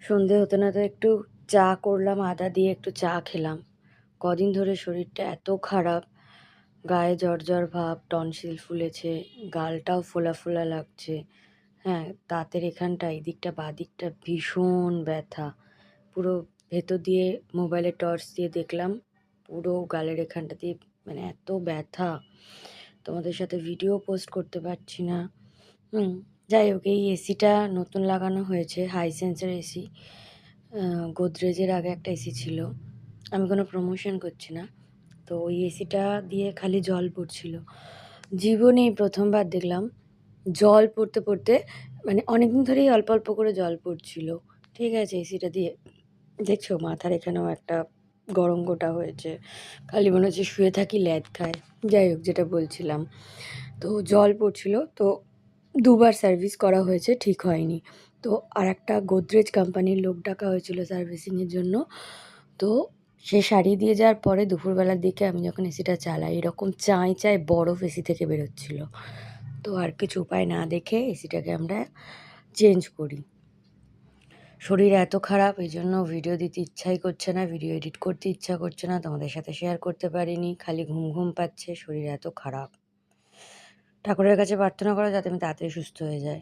সন্ধে হতে না তো একটু চা করলাম, আদা দিয়ে একটু চা খেলাম। কদিন ধরে শরীরটা এত খারাপ, গায়ে জ্বর জ্বর ভাব, টনসিল ফুলেছে, গালটাও ফোলা ফোলা লাগছে। হ্যাঁ, দাঁতের এখানটা এই দিকটা বাঁ দিকটা ভীষণ ব্যথা। পুরো ভেতর দিয়ে মোবাইলে টর্চ দিয়ে দেখলাম, পুরো গালের এখানটা দিয়ে মানে এত ব্যথা, তোমাদের সাথে ভিডিও পোস্ট করতে পারছি না। হুম, যাই হোক, এই এসিটা নতুন লাগানো হয়েছে, হাইসেন্সের এসি। গোদরেজের আগে একটা এসি ছিল, আমি কোনো প্রমোশন করছি না। তো ওই এসিটা দিয়ে খালি জল পড়ছিল। জীবনেই প্রথমবার দেখলাম জল পড়তে পড়তে, মানে অনেকদিন ধরেই অল্প অল্প করে জল পড়ছিল। ঠিক আছে, এসিটা দিয়ে দেখছো মাথার এখানেও একটা গরম গোটা হয়েছে, খালি মনে হচ্ছে শুয়ে থাকি ল্যাদ খায়। যাই হোক, যেটা বলছিলাম, তো জল পড়ছিল, তো দুবার সার্ভিস করা হয়েছে, ঠিক হয়নি। তো আর একটা গোদরেজ কোম্পানির লোক ডাকা হয়েছিল সার্ভিসিংয়ের জন্য। তো সে সারিয়ে দিয়ে যাওয়ার পরে দুপুরবেলার দিকে আমি যখন এসিটা চালাই, এরকম চাঁই চাঁই বরফ এসি থেকে বেরোচ্ছিল। তো আর কিছু উপায় না দেখে এসিটাকে আমরা চেঞ্জ করি। শরীর এত খারাপ, এই জন্য ভিডিও দিতে ইচ্ছাই করছে না, ভিডিও এডিট করতে ইচ্ছা করছে না, তোমাদের সাথে শেয়ার করতে পারিনি, খালি ঘুম ঘুম পাচ্ছে, শরীর এত খারাপ। ঠাকুরের কাছে প্রার্থনা করো যাতে আমি তাড়াতাড়ি সুস্থ হয়ে যাই।